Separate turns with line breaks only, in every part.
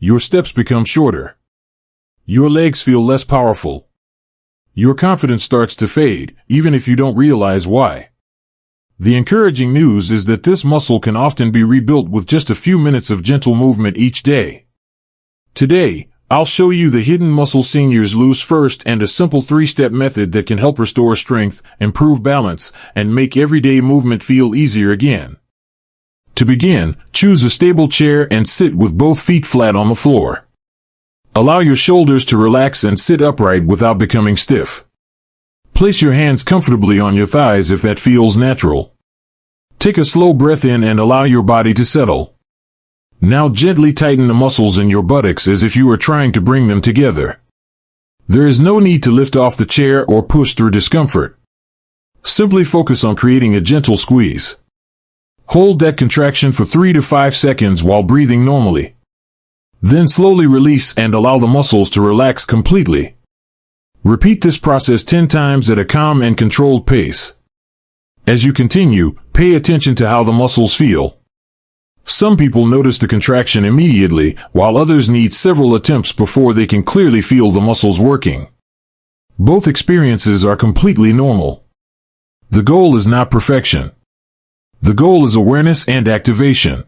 Your steps become shorter. Your legs feel less powerful. Your confidence starts to fade, even if you don't realize why. The encouraging news is that this muscle can often be rebuilt with just a few minutes of gentle movement each day. Today, I'll show you the hidden muscle seniors lose first and a simple 3-step method that can help restore strength, improve balance, and make everyday movement feel easier again. To begin, choose a stable chair and sit with both feet flat on the floor. Allow your shoulders to relax and sit upright without becoming stiff. Place your hands comfortably on your thighs if that feels natural. Take a slow breath in and allow your body to settle. Now gently tighten the muscles in your buttocks as if you are trying to bring them together. There is no need to lift off the chair or push through discomfort. Simply focus on creating a gentle squeeze. Hold that contraction for 3 to 5 seconds while breathing normally. Then slowly release and allow the muscles to relax completely. Repeat this process 10 times at a calm and controlled pace. As you continue, pay attention to how the muscles feel. Some people notice the contraction immediately, while others need several attempts before they can clearly feel the muscles working. Both experiences are completely normal. The goal is not perfection. The goal is awareness and activation.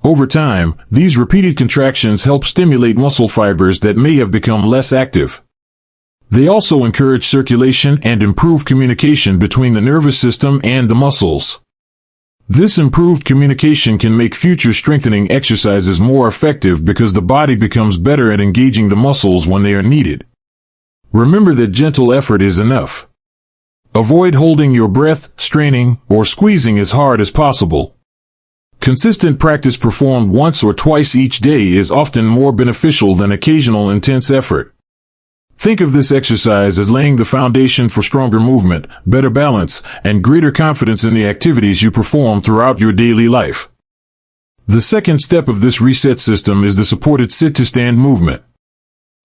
Over time, these repeated contractions help stimulate muscle fibers that may have become less active. They also encourage circulation and improve communication between the nervous system and the muscles. This improved communication can make future strengthening exercises more effective because the body becomes better at engaging the muscles when they are needed. Remember that gentle effort is enough. Avoid holding your breath, straining, or squeezing as hard as possible. Consistent practice performed once or twice each day is often more beneficial than occasional intense effort. Think of this exercise as laying the foundation for stronger movement, better balance, and greater confidence in the activities you perform throughout your daily life. The second step of this reset system is the supported sit-to-stand movement.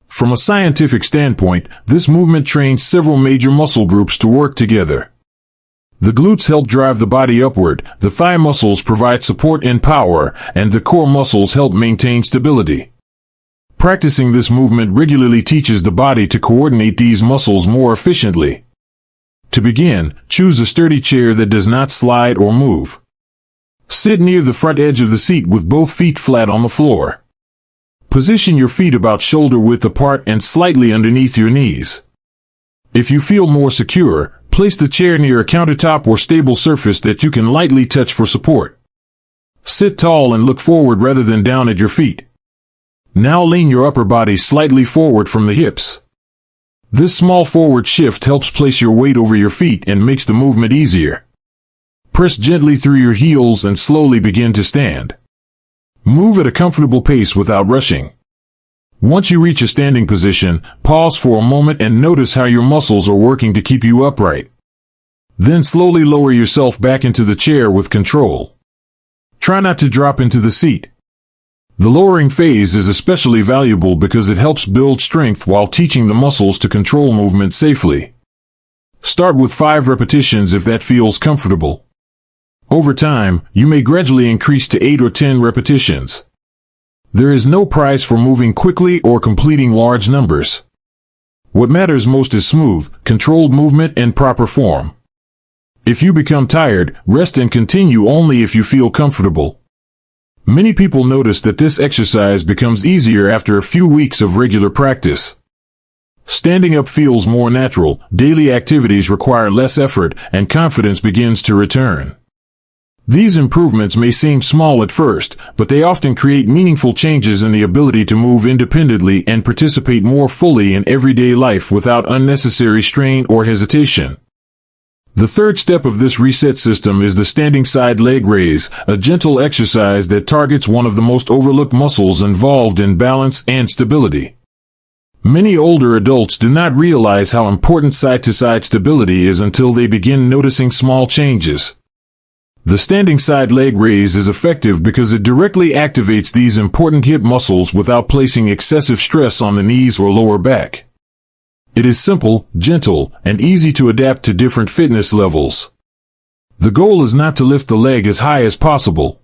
From a scientific standpoint, this movement trains several major muscle groups to work together. The glutes help drive the body upward, the thigh muscles provide support and power, and the core muscles help maintain stability. Practicing this movement regularly teaches the body to coordinate these muscles more efficiently. To begin, choose a sturdy chair that does not slide or move. Sit near the front edge of the seat with both feet flat on the floor. Position your feet about shoulder width apart and slightly underneath your knees. If you feel more secure, place the chair near a countertop or stable surface that you can lightly touch for support. Sit tall and look forward rather than down at your feet. Now lean your upper body slightly forward from the hips. This small forward shift helps place your weight over your feet and makes the movement easier. Press gently through your heels and slowly begin to stand. Move at a comfortable pace without rushing. Once you reach a standing position, pause for a moment and notice how your muscles are working to keep you upright. Then slowly lower yourself back into the chair with control. Try not to drop into the seat. The lowering phase is especially valuable because it helps build strength while teaching the muscles to control movement safely. Start with 5 repetitions if that feels comfortable. Over time, you may gradually increase to 8 or 10 repetitions. There is no prize for moving quickly or completing large numbers. What matters most is smooth, controlled movement and proper form. If you become tired, rest and continue only if you feel comfortable. Many people notice that this exercise becomes easier after a few weeks of regular practice. Standing up feels more natural, daily activities require less effort, and confidence begins to return. These improvements may seem small at first, but they often create meaningful changes in the ability to move independently and participate more fully in everyday life without unnecessary strain or hesitation. The third step of this reset system is the standing side leg raise, a gentle exercise that targets one of the most overlooked muscles involved in balance and stability. Many older adults do not realize how important side-to-side stability is until they begin noticing small changes. The standing side leg raise is effective because it directly activates these important hip muscles without placing excessive stress on the knees or lower back. It is simple, gentle, and easy to adapt to different fitness levels. The goal is not to lift the leg as high as possible.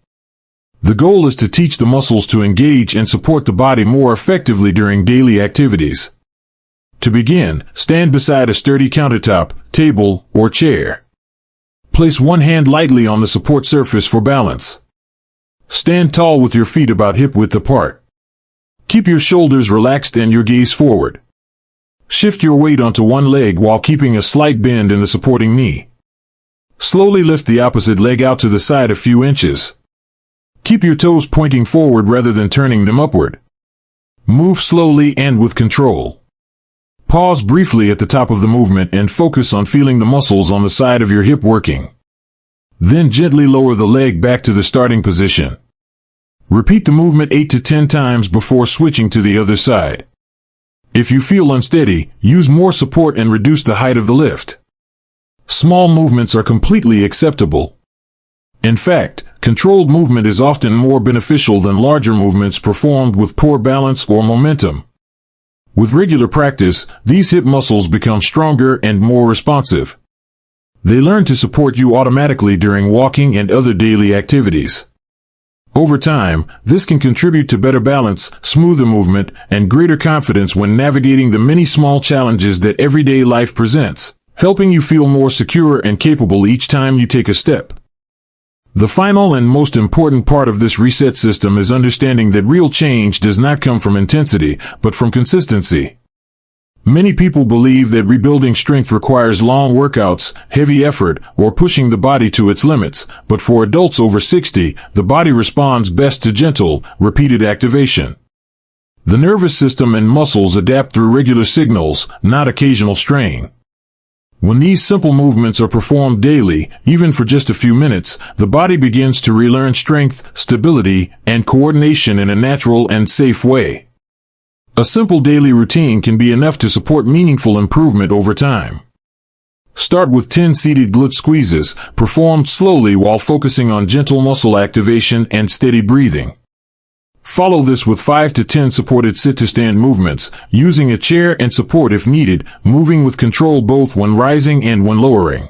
The goal is to teach the muscles to engage and support the body more effectively during daily activities. To begin, stand beside a sturdy countertop, table, or chair. Place one hand lightly on the support surface for balance. Stand tall with your feet about hip-width apart. Keep your shoulders relaxed and your gaze forward. Shift your weight onto one leg while keeping a slight bend in the supporting knee. Slowly lift the opposite leg out to the side a few inches. Keep your toes pointing forward rather than turning them upward. Move slowly and with control. Pause briefly at the top of the movement and focus on feeling the muscles on the side of your hip working. Then gently lower the leg back to the starting position. Repeat the movement 8 to 10 times before switching to the other side. If you feel unsteady, use more support and reduce the height of the lift. Small movements are completely acceptable. In fact, controlled movement is often more beneficial than larger movements performed with poor balance or momentum. With regular practice, these hip muscles become stronger and more responsive. They learn to support you automatically during walking and other daily activities. Over time, this can contribute to better balance, smoother movement, and greater confidence when navigating the many small challenges that everyday life presents, helping you feel more secure and capable each time you take a step. The final and most important part of this reset system is understanding that real change does not come from intensity, but from consistency. Many people believe that rebuilding strength requires long workouts, heavy effort, or pushing the body to its limits, but for adults over 60, the body responds best to gentle, repeated activation. The nervous system and muscles adapt through regular signals, not occasional strain. When these simple movements are performed daily, even for just a few minutes, the body begins to relearn strength, stability, and coordination in a natural and safe way. A simple daily routine can be enough to support meaningful improvement over time. Start with 10 seated glute squeezes, performed slowly while focusing on gentle muscle activation and steady breathing. Follow this with 5 to 10 supported sit-to-stand movements, using a chair and support if needed, moving with control both when rising and when lowering.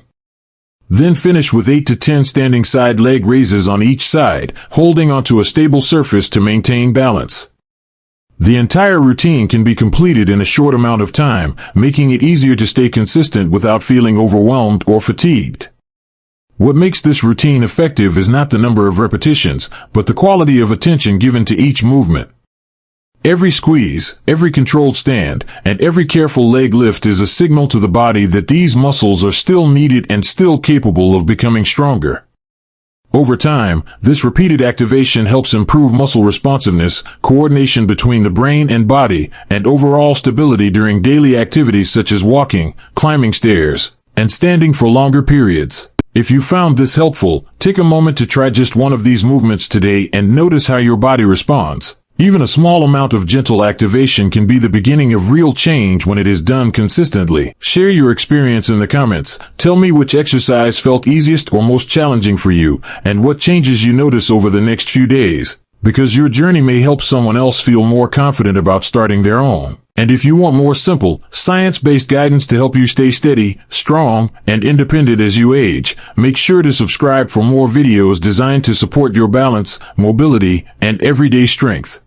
Then finish with 8 to 10 standing side leg raises on each side, holding onto a stable surface to maintain balance. The entire routine can be completed in a short amount of time, making it easier to stay consistent without feeling overwhelmed or fatigued. What makes this routine effective is not the number of repetitions, but the quality of attention given to each movement. Every squeeze, every controlled stand, and every careful leg lift is a signal to the body that these muscles are still needed and still capable of becoming stronger. Over time, this repeated activation helps improve muscle responsiveness, coordination between the brain and body, and overall stability during daily activities such as walking, climbing stairs, and standing for longer periods. If you found this helpful, take a moment to try just one of these movements today and notice how your body responds. Even a small amount of gentle activation can be the beginning of real change when it is done consistently. Share your experience in the comments. Tell me which exercise felt easiest or most challenging for you, and what changes you notice over the next few days, because your journey may help someone else feel more confident about starting their own. And if you want more simple, science-based guidance to help you stay steady, strong, and independent as you age, make sure to subscribe for more videos designed to support your balance, mobility, and everyday strength.